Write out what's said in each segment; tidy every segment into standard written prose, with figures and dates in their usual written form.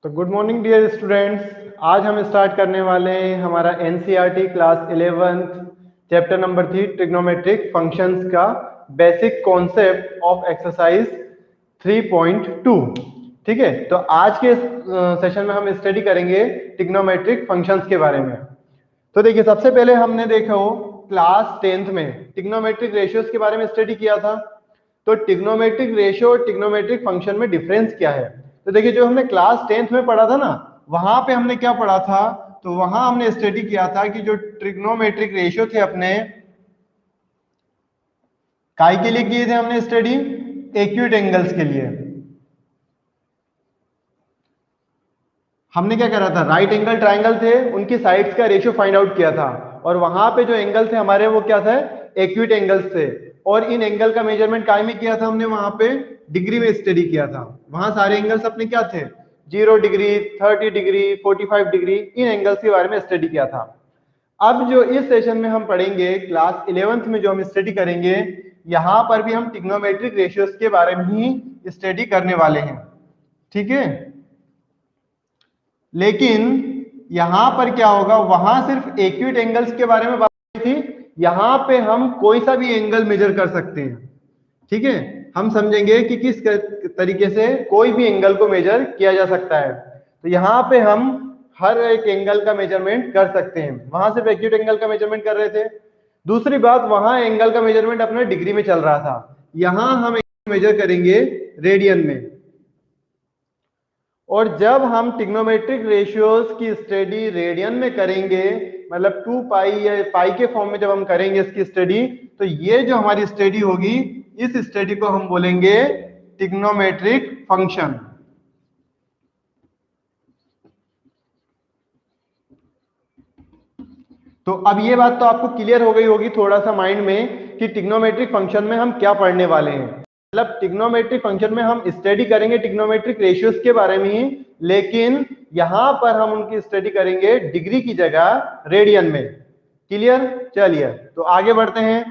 तो good morning dear students. आज हम स्टार्ट करने वाले हैं हमारा NCERT class 11th chapter number 3 trigonometric functions का बेसिक कॉन्सेप्ट ऑफ एक्सरसाइज 3.2। ठीक है, तो आज के सेशन में हम स्टडी करेंगे ट्रिग्नोमेट्रिक फंक्शंस के बारे में। तो देखिए, सबसे पहले हमने देखा हो क्लास 10th में ट्रिग्नोमेट्रिक रेशियोज के बारे में स्टडी किया था। तो ट्रिग्नोमेट्रिक रेशियो और ट्रिग्नोमेट्रिक फंक्शन में डिफरेंस क्या है? तो देखिए, जो हमने क्लास 10th में पढ़ा था ना, वहां पे हमने क्या पढ़ा था? तो वहां हमने स्टडी किया था कि जो ट्रिग्नोमेट्रिक रेशियो थे अपने काय के लिए किए थे हमने स्टडी? एक्यूट एंगल्स के लिए। हमने क्या करा था? राइट एंगल ट्राइंगल थे, उनकी साइड्स का रेशियो फाइंड आउट किया था, और वहां पे जो एंगल थे हमारे वो क्या थे? एक्यूट एंगल्स थे। और इन एंगल का मेजरमेंट काय में किया था हमने? वहां पे डिग्री में स्टडी किया था। वहां सारे एंगल्स अपने क्या थे? 0 डिग्री, 30 डिग्री, 45 डिग्री, इन एंगल्स के बारे में स्टडी किया था। अब जो इस सेशन में हम पढ़ेंगे क्लास 11th में जो हम स्टडी करेंगे, यहां पर भी हम ट्रिग्नोमेट्रिक रेशियोज के बारे में ही स्टडी करने वाले हैं। ठीक है, लेकिन यहां पर क्या होगा? वहां सिर्फ एक्यूट एंगल्स के बारे में बात की थी, यहां पे हम कोई सा भी एंगल मेजर कर सकते हैं। ठीक है, हम समझेंगे कि किस तरीके से कोई भी एंगल को मेजर किया जा सकता है। तो यहाँ पे हम हर एक एंगल का मेजरमेंट कर सकते हैं। वहां सिर्फ एक्यूट एंगल का मेजरमेंट कर रहे थे। दूसरी बात, वहां एंगल का मेजरमेंट अपने डिग्री में चल रहा था, यहां हम मेजर करेंगे रेडियन में। और जब हम ट्रिग्नोमेट्रिक रेशियोज की स्टडी रेडियन में करेंगे, मतलब 2 पाई या पाई के फॉर्म में जब हम करेंगे इसकी स्टडी, तो ये जो हमारी स्टडी होगी, इस स्टडी को हम बोलेंगे ट्रिग्नोमेट्रिक फंक्शन। तो अब ये बात तो आपको क्लियर हो गई होगी थोड़ा सा माइंड में कि ट्रिग्नोमेट्रिक फंक्शन में हम क्या पढ़ने वाले हैं। मतलब ट्रिग्नोमेट्रिक फंक्शन में हम स्टडी करेंगे ट्रिग्नोमेट्रिक रेशियोज के बारे में ही, लेकिन यहां पर हम उनकी स्टडी करेंगे डिग्री की जगह रेडियन में। क्लियर? चलिए तो आगे बढ़ते हैं।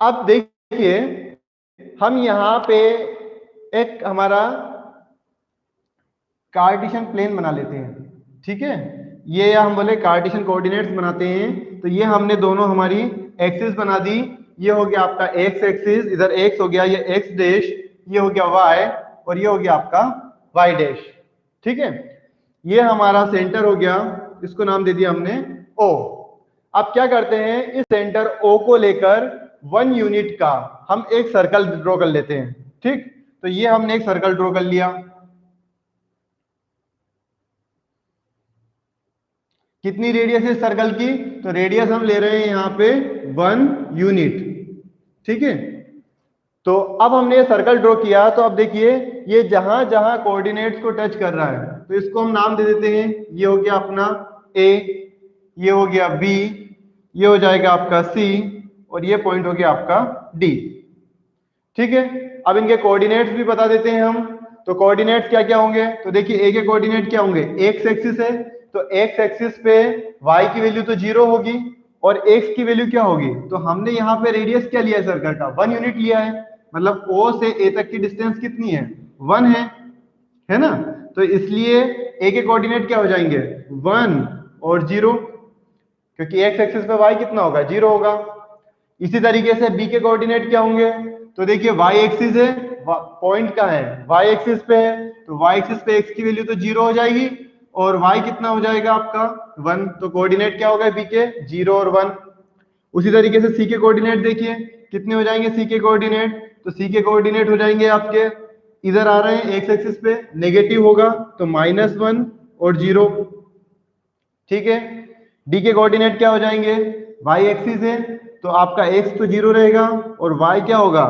अब देखिए, हम यहां पे एक हमारा कार्टेशियन प्लेन बना लेते हैं। ठीक है, ये या हम बोले कार्टेशियन कोऑर्डिनेट्स बनाते हैं। तो ये हमने दोनों हमारी एक्सिस बना दी। ये हो गया आपका एक्स एक्सिस, इधर एक्स हो गया, ये एक्स डैश, ये हो गया वाई, और ये हो गया आपका वाई डैश। ठीक है, ये हमारा सेंटर हो गया, इसको नाम दे दिया हमने ओ। अब क्या करते हैं, इस सेंटर ओ को लेकर 1 यूनिट का हम एक सर्कल ड्रॉ कर लेते हैं। ठीक, तो ये हमने एक सर्कल ड्रॉ कर लिया। कितनी रेडियस है सर्कल की? तो रेडियस हम ले रहे हैं यहाँ पे 1 यूनिट। ठीक है, तो अब हमने ये सर्कल ड्रॉ किया, तो अब देखिए ये जहां जहां कोऑर्डिनेट्स को टच कर रहा है, तो इसको हम नाम दे देते हैं। ये हो गया अपना ए, ये हो गया बी, ये हो जाएगा आपका सी, और ये पॉइंट हो गया आपका डी। ठीक है, अब इनके कोऑर्डिनेट्स भी बता देते हैं हम। तो कोऑर्डिनेट्स क्या क्या होंगे? तो देखिए, ए के कोऑर्डिनेट क्या होंगे? एक्स एक्सिस है, तो एक्स एक्सिस पे y की वैल्यू तो 0 होगी, और x की वैल्यू क्या होगी? तो हमने यहाँ पे रेडियस क्या लिया है सर्कल का? 1 यूनिट लिया है। मतलब O से A तक की डिस्टेंस कितनी है? 1 है ना? तो इसलिए A के कोऑर्डिनेट क्या हो जाएंगे? 1 और 0, क्योंकि x एक्सिस पे y कितना होगा? 0 होगा। इसी तरीके से B के कोऑर्डिनेट क्या होंगे? तो देखिए, y एक्सिस है, पॉइंट का है, y एक्सिस पे है, तो y एक्सिस पे x की वैल्यू तो 0 हो जाएगी, और y कितना हो जाएगा आपका? 1। तो कोऑर्डिनेट क्या होगा b के? 0 और 1। उसी तरीके से c के कोऑर्डिनेट देखिए कितने हो जाएंगे c के कोऑर्डिनेट? तो c के कोऑर्डिनेट हो जाएंगे आपके, इधर आ रहे हैं x एक्सिस पे, नेगेटिव होगा तो -1 और 0। ठीक है, d के कोऑर्डिनेट क्या हो जाएंगे? y एक्सिस है, तो आपका x तो 0 रहेगा, और y क्या होगा?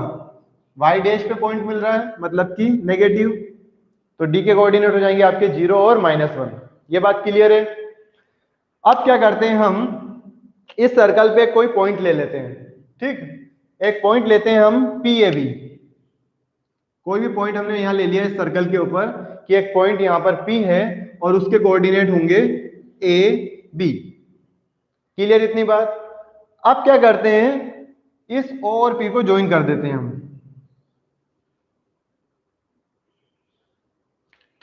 y डैश पे पॉइंट मिल रहा है, मतलब कि नेगेटिव, तो d के कोऑर्डिनेट हो जाएंगे आपके 0 और -1। ये बात क्लियर है? अब क्या करते हैं, हम इस सर्कल पे कोई पॉइंट ले लेते हैं। ठीक, एक पॉइंट लेते हैं हम PAB। कोई भी पॉइंट हमने यहां ले लिया इस सर्कल के ऊपर कि एक पॉइंट यहां पर P है, और उसके कोऑर्डिनेट होंगे AB। क्लियर इतनी बात? अब क्या करते हैं, इस O और P को ज्वाइन कर देते हैं हम,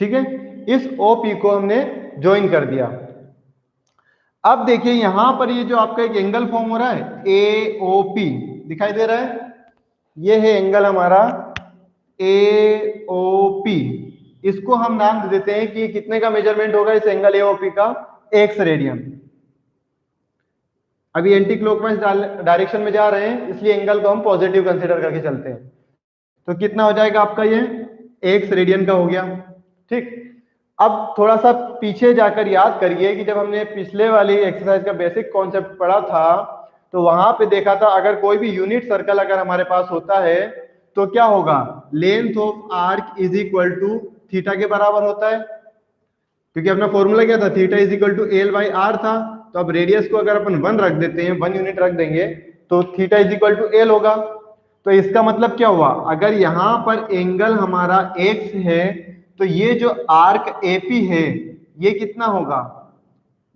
ठीक है। इस OP को हमने ज्वाइन कर दिया। अब देखिए यहां पर ये जो आपका एक एंगल फॉर्म हो रहा है AOP दिखाई दे रहा है, ये है एंगल हमारा AOP। इसको हम नाम दे देते हैं कि ये कितने का मेजरमेंट होगा इस एंगल AOP का, x रेडियन। अभी एंटी क्लॉकवाइज डायरेक्शन में जा रहे हैं, इसलिए एंगल को हम पॉजिटिव कंसीडर करके चलते हैं। तो कितना हो जाएगा आपका, ये x रेडियन का हो गया, ठीक। अब थोड़ा सा पीछे जाकर याद करिए कि जब हमने पिछले वाली एक्सरसाइज का बेसिक कॉन्सेप्ट पढ़ा था, तो वहां पे देखा था अगर कोई भी यूनिट सर्कल अगर हमारे पास होता है तो क्या होगा, length of arc is equal to theta के बराबर होता है, क्योंकि अपना फॉर्मूला क्या था, theta is equal to L by R था। तो अब रेडियस को अगर अपन 1 रख देते हैं, 1 यूनिट रख देंगे, तो theta is equal to L होगा। तो इसका मतलब क्या हुआ, अगर यहां पर एंगल हमारा x है, तो ये जो आर्क AP है ये कितना होगा,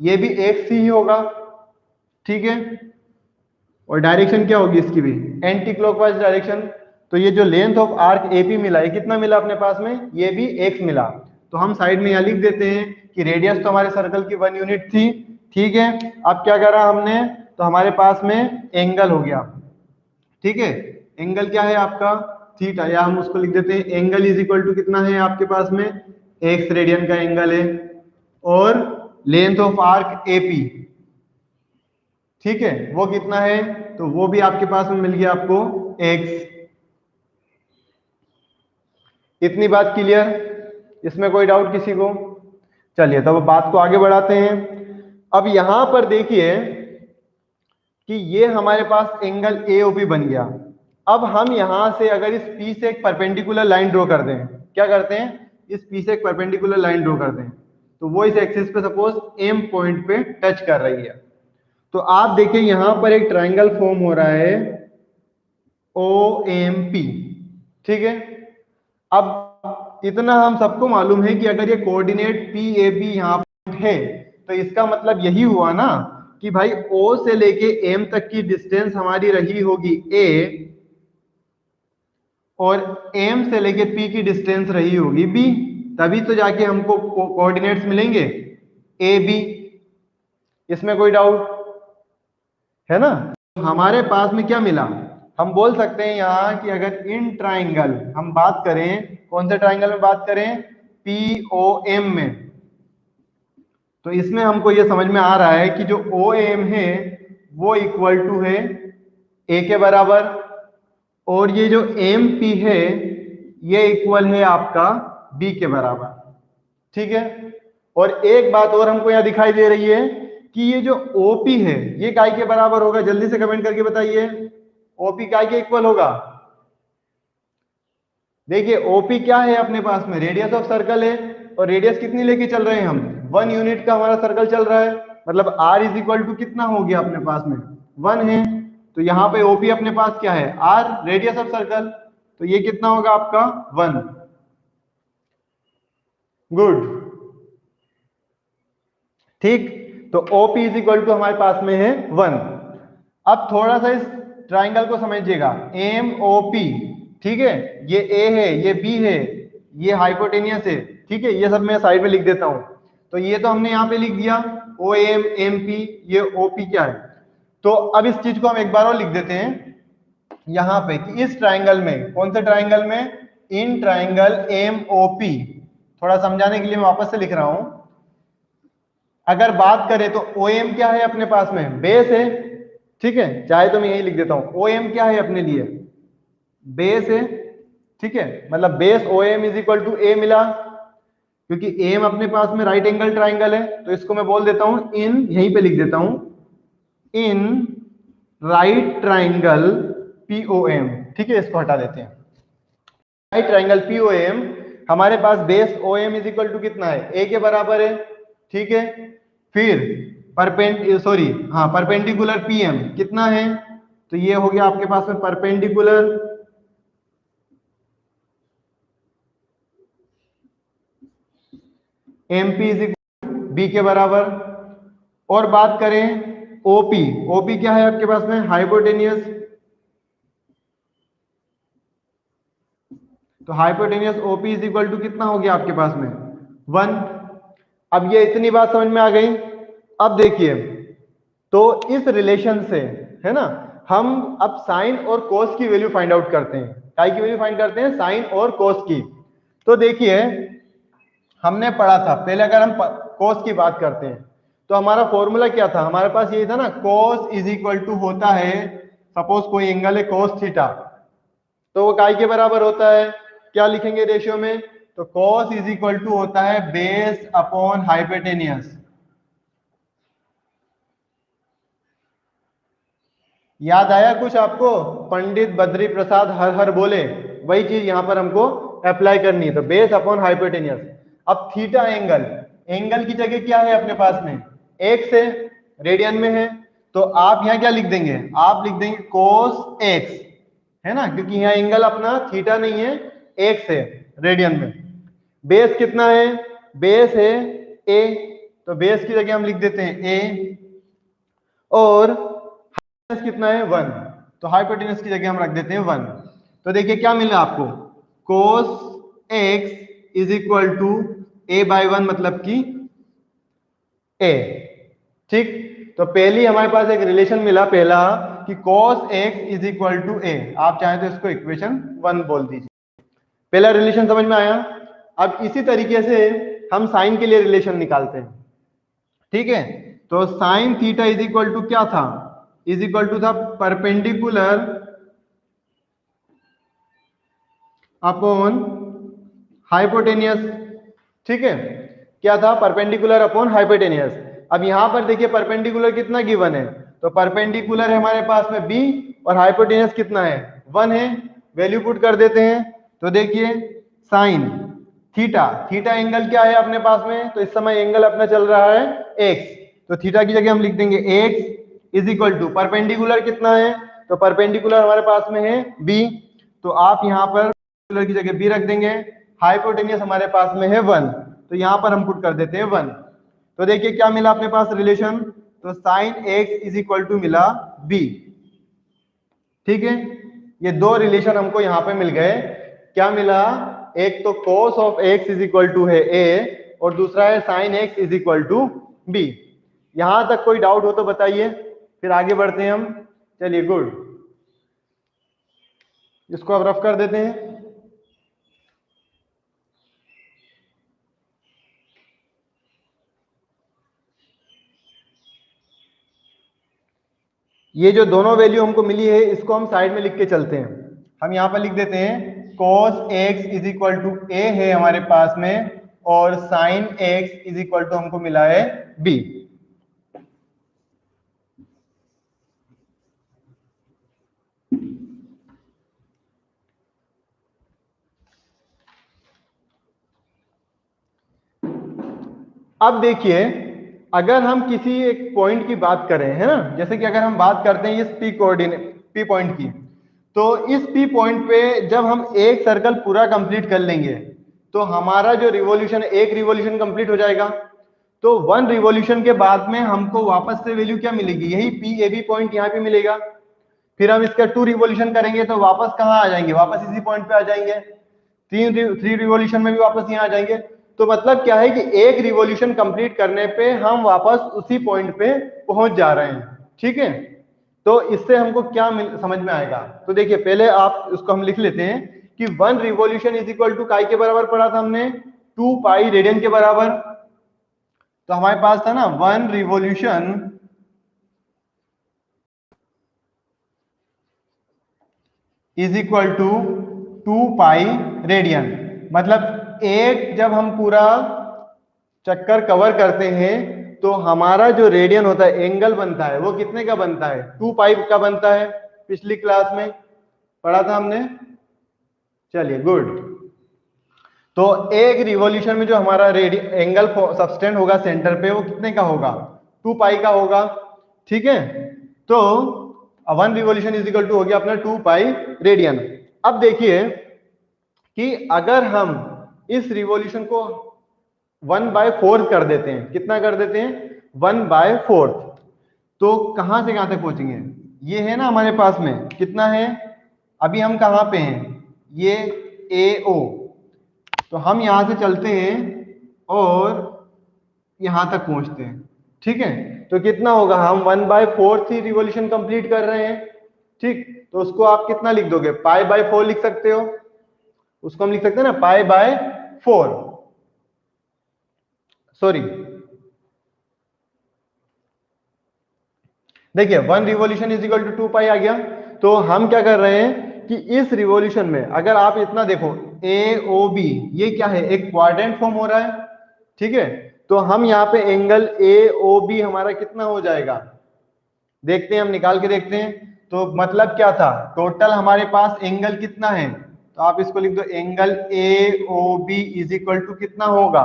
ये भी x ही होगा, ठीक है। और डायरेक्शन क्या होगी इसकी भी, एंटी क्लॉकवाइज डायरेक्शन। तो ये जो लेंथ ऑफ आर्क AP मिला, ये कितना मिला अपने पास में, ये भी x मिला। तो हम साइड में यहां लिख देते हैं कि रेडियस तो हमारे सर्कल की 1 यूनिट थी, ठीक है। अब क्या करा हमने, तो हमारे पास में एंगल हो गया, ठीक है। एंगल क्या है आपका, थीटा, या हम उसको लिख देते हैं एंगल इज इक्वल टू कितना है आपके पास में, x रेडियन का एंगल है, और लेंथ ऑफ आर्क AP, ठीक है, वो कितना है, तो वो भी आपके पास में मिल गया आपको x। इतनी बात क्लियर, इसमें कोई डाउट किसी को? चलिए तब बात को आगे बढ़ाते हैं। अब यहां पर देखिए कि ये हमारे पास एंगल AOP बन गया। अब हम यहां से अगर इस P से एक परपेंडिकुलर लाइन ड्रॉ कर दें, क्या करते हैं, इस P से एक परपेंडिकुलर लाइन ड्रॉ कर दें, तो वो इस एक्सिस पे सपोज M पॉइंट पे टच कर रही है। तो आप देखिए यहां पर एक ट्रायंगल फॉर्म हो रहा है OMP, ठीक है। अब इतना हम सबको मालूम है कि अगर ये कोऑर्डिनेट PAB यहाँ है, तो इसका मतलब यही हुआ ना कि भाई O से लेके M तक की डिस्टेंस हमारी रही होगी A, और M से लेके P की डिस्टेंस रही होगी B, तभी तो जाके हमको कोऑर्डिनेट्स मिलेंगे AB। इसमें कोई डाउट है ना? हमारे पास में क्या मिला, हम बोल सकते हैं यहाँ कि अगर इन ट्राइंगल हम बात करें, कौन से ट्राइंगल में बात करें, POM में, तो इसमें हमको ये समझ में आ रहा है कि जो OM है वो इक्वल टू है A के बराबर, और ये जो MP है ये इक्वल है आपका B के बराबर, ठीक है। और एक बात और हमको यहाँ दिखाई दे रही है कि ये जो OP है ये काय के बराबर होगा, जल्दी से कमेंट करके बताइए, OP काय के इक्वल होगा? देखिए OP क्या है अपने पास में, रेडियस ऑफ सर्कल है, और रेडियस कितनी लेके चल रहे हैं हम, 1 यूनिट का हमारा सर्कल चल रहा है, मतलब R इज इक्वल टू कितना हो गया अपने पास में, 1 है। तो यहाँ पे OP अपने पास क्या है, R रेडियस ऑफ सर्कल, तो ये कितना होगा आपका 1। गुड, ठीक। तो OP इज इक्वल टू हमारे पास में है 1। अब थोड़ा सा इस ट्राइंगल को समझिएगा, MOP, ठीक है, ये A है, ये B है, ये हाइपोटेनियस है, ठीक है, ये सब मैं साइड में लिख देता हूं। तो ये तो हमने यहाँ पे लिख दिया OM MP, ये OP क्या है। तो अब इस चीज को हम एक बार और लिख देते हैं यहाँ पे कि इस ट्राइंगल में, कौन से ट्राइंगल में, इन ट्राइंगल MOP, थोड़ा समझाने के लिए मैं वापस से लिख रहा हूं। अगर बात करें तो OM क्या है अपने पास में, बेस है, ठीक है, चाहे तो मैं यही लिख देता हूं, OM क्या है अपने लिए, बेस है, ठीक है, मतलब base OM is equal to A मिला, क्योंकि AM अपने पास में राइट एंगल ट्राइंगल है, तो इसको मैं बोल देता हूं इन, यहीं पे लिख देता हूं इन राइट ट्राइंगल POM, ठीक है, इसको हटा देते हैं। राइट ट्राइंगल POM हमारे पास base OM is equal to कितना है, A के बराबर है, ठीक है। फिर परपेंडिकुलर PM कितना है, तो ये हो गया आपके पास में perpendicular MP is equal B के बराबर। और बात करें ओपी, ओपी क्या है आपके पास में, हाइपोटेनियस। तो hypotenuse OP is equal to कितना हो गया आपके पास में 1। अब ये इतनी बात समझ में आ गई। अब देखिए, तो इस रिलेशन से, है ना, हम अब साइन और कोस की वैल्यू फाइंड आउट करते हैं। काय की वैल्यू फाइंड करते हैं, साइन और कोस की। तो देखिए, हमने पढ़ा था पहले, अगर हम कोस की बात करते हैं तो हमारा फॉर्मूला क्या था, हमारे पास यही था ना, कोस इज इक्वल टू होता है, सपोज कोई एंगल है कोस थीटा, तो वो काय के बराबर होता है, क्या लिखेंगे रेशियो में, तो कोस इज इक्वल टू होता है बेस अपॉन हाइपोटेनियस। याद आया कुछ आपको, पंडित बद्री प्रसाद हर हर बोले, वही चीज यहां पर हमको अप्लाई करनी है। तो बेस अपॉन हाइपोटेनियस। अब थीटा एंगल, एंगल की जगह क्या है अपने पास में, एक्स है, रेडियन में है, तो आप यहां क्या लिख देंगे, आप लिख देंगे कोस एक्स, है ना, क्योंकि यहाँ एंगल अपना थीटा नहीं है, एक्स है रेडियन में। बेस कितना है, बेस है ए, तो बेस की जगह हम लिख देते हैं ए, और कितना है 1, तो हाइपोटेनस की जगह हम रख देते हैं 1। तो देखिए क्या मिला आपको, cos X is equal to A by 1, मतलब कि ए। ठीक, तो पहली हमारे पास एक रिलेशन मिला पहला, कि cos x is equal to A, आप चाहें तो इसको इक्वेशन 1 बोल दीजिए। पहला रिलेशन समझ में आया। अब इसी तरीके से हम साइन के लिए रिलेशन निकालते हैं। ठीक है, तो sine theta is equal to क्या था, इज इक्वल टू था परपेंडिकुलर अपॉन हाइपोटेनियस। ठीक है, क्या था, परपेंडिकुलर अपॉन हाइपोटेनियस। अब यहां पर देखिए परपेंडिकुलर कितना गिवन है, तो परपेंडिकुलर है हमारे पास में b, और हाइपोटेनियस कितना है 1 है। वैल्यू पुट कर देते हैं, तो देखिए साइन थीटा, थीटा एंगल क्या है अपने पास में, तो इस समय एंगल अपना चल रहा है x, तो थीटा की जगह हम लिख देंगे x is equal to perpendicular कितना है, तो परपेंडिकुलर हमारे पास में है b, तो आप यहाँ पर की जगह b रख देंगे। हाइपोटेनियस हमारे पास में है 1, तो यहां पर हम पुट कर देते हैं 1। तो देखिए क्या मिला अपने पास रिलेशन, तो sine x is equal to मिला b। ठीक है, ये दो रिलेशन हमको यहां पे मिल गए। क्या मिला, एक तो cos of x is equal to है a, और दूसरा है sine x is equal to b। यहां तक कोई डाउट हो तो बताइए, फिर आगे बढ़ते हैं हम। चलिए गुड, इसको अब रफ कर देते हैं। ये जो दोनों वैल्यू हमको मिली है, इसको हम साइड में लिख के चलते हैं। हम यहाँ पर लिख देते हैं cos x is equal to a है हमारे पास में, और sin x is equal to हमको मिला है b। अब देखिए, अगर हम किसी एक पॉइंट की बात करें, है ना, जैसे कि अगर हम बात करते हैं इस p कोऑर्डिनेट p पॉइंट की, तो इस p पॉइंट पे जब हम एक सर्कल पूरा कंप्लीट कर लेंगे, तो हमारा जो रिवॉल्यूशन, एक रिवॉल्यूशन कंप्लीट हो जाएगा। तो 1 रिवॉल्यूशन के बाद में हमको वापस से वैल्यू क्या मिलेगी, यही पी ए बी पॉइंट यहाँ पे मिलेगा। फिर हम इसका 2 रिवॉल्यूशन करेंगे तो वापस कहाँ आ जाएंगे, वापस इसी पॉइंट पे आ जाएंगे। 3 रिवॉल्यूशन में भी वापस यहाँ आ जाएंगे। तो मतलब क्या है कि एक रिवॉल्यूशन कंप्लीट करने पे हम वापस उसी पॉइंट पे पहुंच जा रहे हैं। ठीक है, तो इससे हमको क्या समझ में आएगा, तो देखिए पहले आप उसको हम लिख लेते हैं कि 1 रिवॉल्यूशन इज इक्वल टू काय के बराबर पढ़ा था हमने, 2 पाई रेडियन के बराबर। तो हमारे पास था ना 1 revolution is equal to 2 pi radian. मतलब एक जब हम पूरा चक्कर कवर करते हैं तो हमारा जो रेडियन होता है, एंगल बनता है, वो कितने का बनता है, 2 पाई का बनता है। पिछली क्लास में पढ़ा था हमने। चलिए गुड, तो एक रिवॉल्यूशन में जो हमारा एंगल सबस्टेंड होगा सेंटर पे, वो कितने का होगा, 2 पाई का होगा। ठीक है, तो 1 रिवॉल्यूशन इज इक्वल टू हो गया अपना 2 पाई रेडियन। अब देखिए कि अगर हम इस रिवॉल्यूशन को 1/4 कर देते हैं, कितना कर देते हैं, 1/4, तो कहां से कहां तक पहुंचेंगे? ये है ना हमारे पास में कितना है, अभी हम कहां पे हैं, ये AO, तो हम यहां से चलते हैं और यहां तक पहुंचते हैं। ठीक है, तो कितना होगा, हम 1/4 ही रिवॉल्यूशन कंप्लीट कर रहे हैं। ठीक, तो उसको आप कितना लिख दोगे, π/4 लिख सकते हो, उसको हम लिख सकते हैं ना π/4, सॉरी देखिए 1 रिवॉल्यूशन इज इक्वल टू 2 पाई आ गया। तो हम क्या कर रहे हैं कि इस रिवॉल्यूशन में अगर आप इतना देखो AOB, ये क्या है, एक क्वाड्रेंट फॉर्म हो रहा है। ठीक है, तो हम यहाँ पे एंगल AOB हमारा कितना हो जाएगा, देखते हैं, हम निकाल के देखते हैं। तो मतलब क्या था, टोटल हमारे पास एंगल कितना है, तो आप इसको लिख दो, angle AOB is equal to कितना होगा,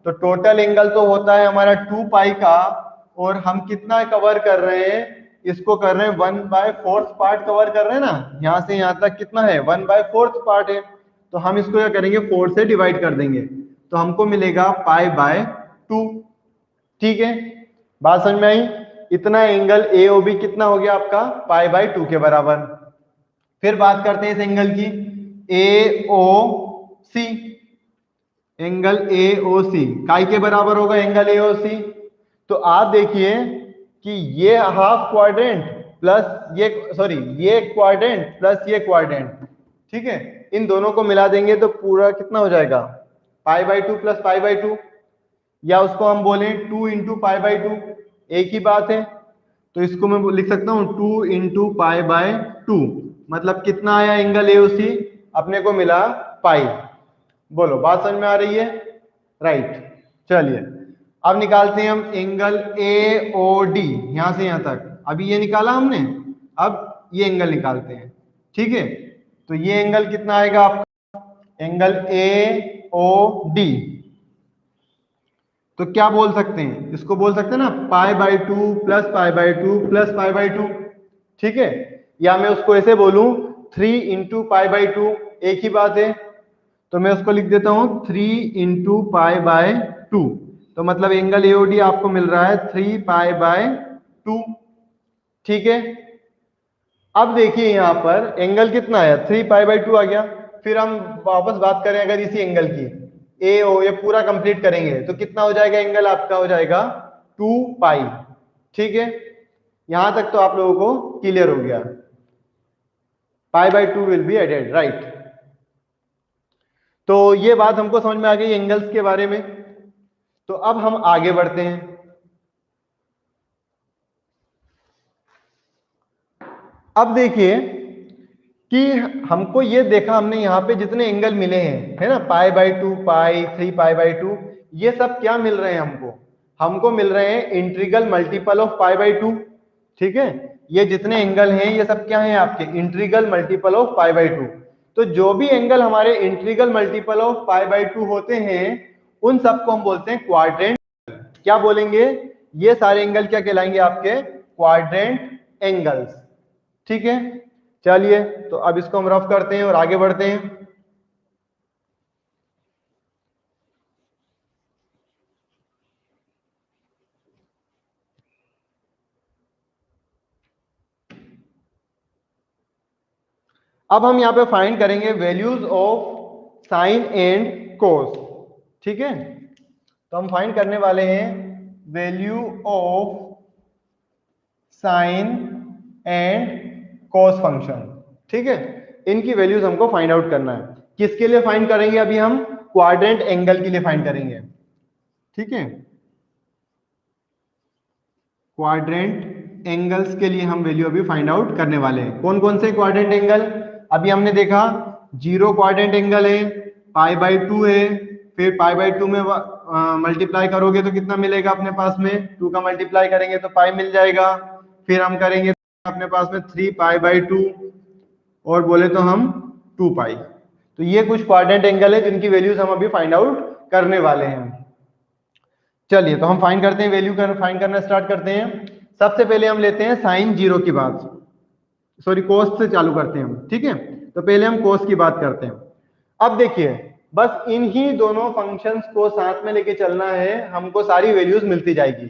तो टोटल एंगल तो होता है हमारा 2 पाई का, और हम कितना कवर कर रहे हैं, इसको कर रहे हैं 1/4 पार्ट कवर कर रहे हैं ना, यहां से यहां तक कितना है 1/4 पार्ट है। तो हम इसको क्या करेंगे, 4 से डिवाइड कर देंगे, तो हमको मिलेगा π/2। ठीक है, बात समझ में आई? इतना एंगल AOB कितना हो गया आपका, π/2 के बराबर। फिर बात करते हैं इस एंगल की, AOC, एंगल AOC काय के बराबर होगा एंगल AOC, तो आप देखिए कि ये हाफ क्वाड्रेंट प्लस ये, सॉरी ये क्वाड्रेंट प्लस ये क्वाड्रेंट, ठीक है, इन दोनों को मिला देंगे तो पूरा कितना हो जाएगा, π/2 प्लस π/2, या उसको हम बोले 2 × π/2, एक ही बात है। तो इसको मैं लिख सकता हूं 2 × π/2, मतलब कितना आया एंगल AOC, अपने को मिला पाई। बोलो बात समझ में आ रही है? राइट, चलिए अब निकालते हैं हम एंगल AOD, यहां से यहां तक, अभी ये निकाला हमने, अब ये एंगल निकालते हैं। ठीक है, तो ये एंगल कितना आएगा आपका, एंगल AOD, तो क्या बोल सकते हैं, इसको बोल सकते हैं ना π/2 प्लस π/2 प्लस π/2। ठीक है, या मैं उसको ऐसे बोलूं 3 × π/2, एक ही बात है, तो मैं उसको लिख देता हूं 3 × π/2, तो मतलब एंगल AOD आपको मिल रहा है 3π/2। ठीक है, अब देखिए यहां पर एंगल कितना आया, 3π/2 आ गया। फिर हम वापस बात करें अगर इसी एंगल की, AO, ये पूरा कंप्लीट करेंगे तो कितना हो जाएगा, एंगल आपका हो जाएगा 2 पाई। ठीक है, यहां तक तो आप लोगों को क्लियर हो गया, π/2 विल बी एडेड, राइट। तो ये बात हमको समझ में आ गई एंगल्स के बारे में। तो अब हम आगे बढ़ते हैं। अब देखिए कि हमको ये देखा हमने यहाँ पे जितने एंगल मिले हैं, है ना, π/2, पाई, 3π/2, ये सब क्या मिल रहे हैं हमको, हमको मिल रहे हैं इंटीग्रल मल्टीपल ऑफ π/2। ठीक है, ये जितने एंगल हैं ये सब क्या हैं आपके इंटीग्रल मल्टीपल ऑफ π/2। तो जो भी एंगल हमारे इंटीग्रल मल्टीपल ऑफ π/2 होते हैं उन सबको हम बोलते हैं क्वाड्रेंट। क्या बोलेंगे, ये सारे एंगल क्या कहलाएंगे आपके, क्वाड्रेंट एंगल्स। ठीक है, चलिए तो अब इसको हम रफ करते हैं और आगे बढ़ते हैं। अब हम यहां पे फाइंड करेंगे values of sine and cos. ठीक है, तो हम फाइंड करने वाले हैं value of sine and cos function. ठीक है, इनकी वैल्यूज हमको फाइंड आउट करना है। किसके लिए फाइंड करेंगे, अभी हम क्वाड्रेंट एंगल के लिए फाइंड करेंगे। ठीक है, क्वाड्रेंट एंगल्स के लिए हम वैल्यू अभी फाइंड आउट करने वाले हैं। कौन कौन से क्वाड्रेंट एंगल, अभी हमने देखा 0 क्वाड्रेंट एंगल है, π/2 है, फिर π/2 में मल्टीप्लाई करोगे तो कितना मिलेगा अपने पास में, 2 का मल्टीप्लाई करेंगे तो पाई मिल जाएगा, फिर हम करेंगे अपने पास में 3π/2 और बोले तो हम 2 पाई। तो ये कुछ क्वाड्रेंट एंगल है जिनकी वैल्यूज हम अभी फाइंड आउट करने वाले हैं। चलिए तो हम फाइंड करते हैं, वैल्यू फाइंड करना स्टार्ट करते हैं। सबसे पहले हम लेते हैं साइन 0 की बात, सॉरी कोस से चालू करते हैं हम। ठीक है, तो पहले हम कोस की बात करते हैं। अब देखिए बस इन ही दोनों फंक्शंस को साथ में लेके चलना है, हमको सारी वैल्यूज मिलती जाएगी।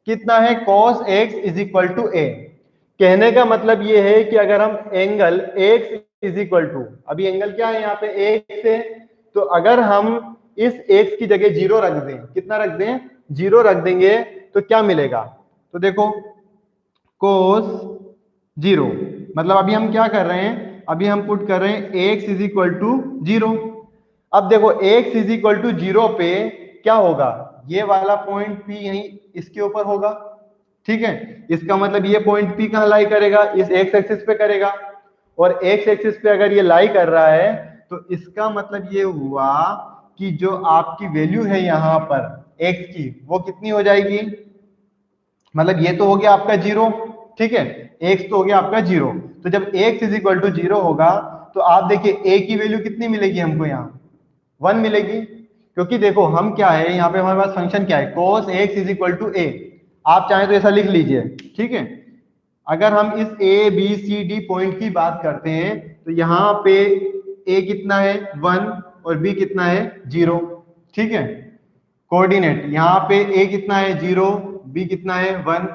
कितना है cos x is equal to A. कहने का मतलब ये है कि अगर हम angle x is equal to, अभी एंगल क्या है यहाँ पे x है, तो अगर हम इस x की जगह जीरो रख दें, कितना रख दें, जीरो रख देंगे, तो क्या मिलेगा, तो देखो cos जीरो, मतलब अभी हम क्या कर रहे हैं, अभी हम पुट कर रहे हैं x is equal to zero. अब देखो x is equal to zero पे क्या होगा, ये वाला पॉइंट P यहीं इसके ऊपर होगा, ठीक है। इसका मतलब ये पॉइंट P कहाँ लाई करेगा, इस x एक्सिस पे करेगा, और x एक्सिस पे अगर ये लाई कर रहा है तो इसका मतलब ये हुआ कि जो आपकी वैल्यू है यहाँ पर x की वो कितनी हो जाएगी, मतलब ये तो हो गया आपका जीरो, ठीक है, x तो हो गया आपका जीरो। तो जब x is equal to zero होगा तो आप देखिए a की वैल्यू कितनी मिलेगी हमको, यहाँ 1 मिलेगी, क्योंकि देखो हम क्या है यहाँ पे हमारे पास फंक्शन क्या है, cos x is equal to A. आप चाहें तो ऐसा लिख लीजिए, ठीक है। अगर हम इस a b c d point की बात करते हैं तो यहाँ पे a कितना है 1 और b कितना है 0, ठीक है। कोऑर्डिनेट यहाँ पे a कितना है 0, b कितना है 1।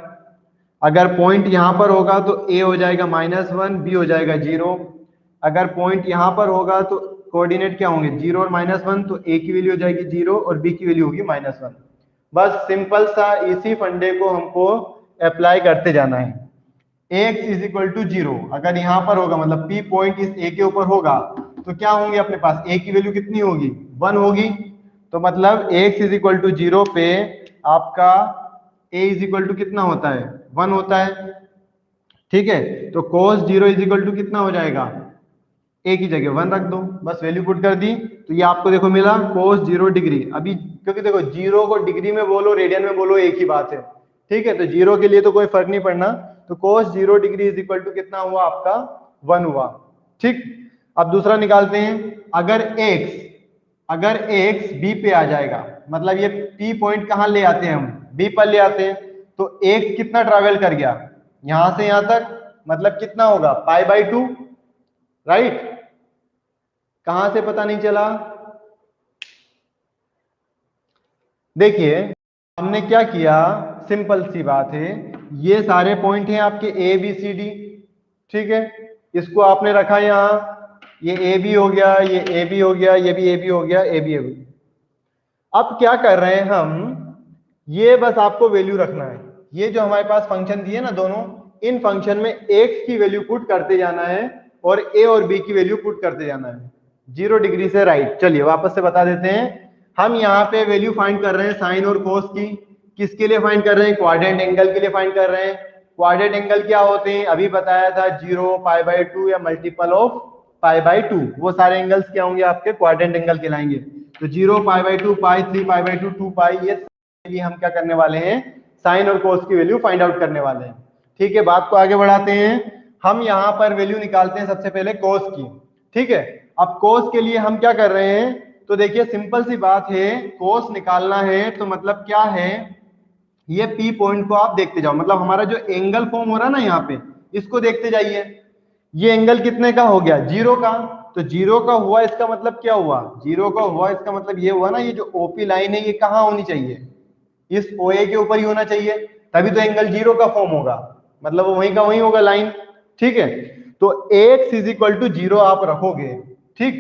अगर पॉइंट यहाँ पर होगा तो a हो जाएगा -1, b हो जाएगा 0। अगर पॉइंट यहाँ पर होगा तो कोऑर्डिनेट क्या होंगे 0 और -1, तो a की वैल्यू हो जाएगी 0 और b की वैल्यू होगी -1। बस सिंपल सा इसी फंडे को हमको अप्लाई करते जाना है। x is equal to zero अगर यहाँ पर होगा, मतलब p पॉइंट इस a के ऊपर होगा, तो क्या होंगे अपने पास, a की वैल्यू कितनी होगी 1 होगी। तो मतलब x is equal to zero पे आपका a इज इक्वल टू कितना होता है 1 होता है, ठीक है। तो cos zero is equal to कितना हो जाएगा, a की जगह 1 रख दो, बस वैल्यू पुट कर दी, तो ये आपको देखो मिला cos 0 डिग्री। अभी क्योंकि देखो जीरो को डिग्री में बोलो रेडियन में बोलो एक ही बात है, ठीक है, तो जीरो के लिए तो कोई फर्क नहीं पड़ना। तो cos 0 degree is equal to कितना हुआ आपका 1 हुआ, ठीक। अब दूसरा निकालते हैं, अगर x b पे आ जाएगा, मतलब ये p पॉइंट कहाँ ले आते हैं हम, b पर ले आते हैं, तो x कितना ट्रैवल कर गया यहां से यहां तक, मतलब कितना होगा π/2, राइट। कहां से पता नहीं चला, देखिए हमने क्या किया, सिंपल सी बात है, ये सारे पॉइंट हैं आपके ए बी सी डी, ठीक है, इसको आपने रखा यहां, ये ए बी हो गया, ये ए बी हो गया, ये भी ए बी हो गया, ए बी ए बी। अब क्या कर रहे हैं हम, ये बस आपको वैल्यू रखना है, ये जो हमारे पास फंक्शन दिए ना दोनों, इन फंक्शन में x की वैल्यू पुट करते जाना है और a और b की वैल्यू पुट करते जाना है 0 डिग्री से राइट। चलिए वापस से बता देते हैं, हम यहाँ पे वैल्यू फाइंड कर रहे हैं साइन और कोस की, किसके लिए फाइंड कर रहे हैं, क्वाड्रेंट एंगल के लिए फाइंड कर रहे हैं। क्वाड्रेंट एंगल क्या होते हैं, अभी बताया था 0, π/2 या मल्टीपल ऑफ π/2, वो सारे एंगल्स क्या होंगे आपके क्वाड्रेंट एंगल कहलाएंगे। तो 0, π/2, π3, π/2, 2π, ये लिए हम क्या करने वाले हैं, साइन और कोस की वैल्यू फाइंड आउट करने वाले हैं, ठीक है। बात को आगे बढ़ाते हैं, हम यहां पर वैल्यू निकालते हैं सबसे पहले कोस की, ठीक है। अब कोस के लिए हम क्या कर रहे हैं, तो देखिए सिंपल सी बात है, कोस निकालना है तो मतलब क्या है, ये P पॉइंट को आप देखते जाओ, मतलब हमारा जो एंगल फॉर्म हो रहा है ना यहाँ पे, इसको देखते जाइए। ये एंगल कितने का हो गया 0 का, तो 0 का हुआ इसका मतलब क्या हुआ, 0 का हुआ इसका मतलब ये हुआ ना, ये जो OP लाइन है ये कहाँ होनी चाहिए, इस OA के ऊपर ही होना चाहिए, तभी तो एंगल 0 का फॉर्म होगा, मतलब वो वहीं का वहीं होगा लाइन, ठीक है। तो x इज इक्वल टू 0 आप रखोगे, ठीक।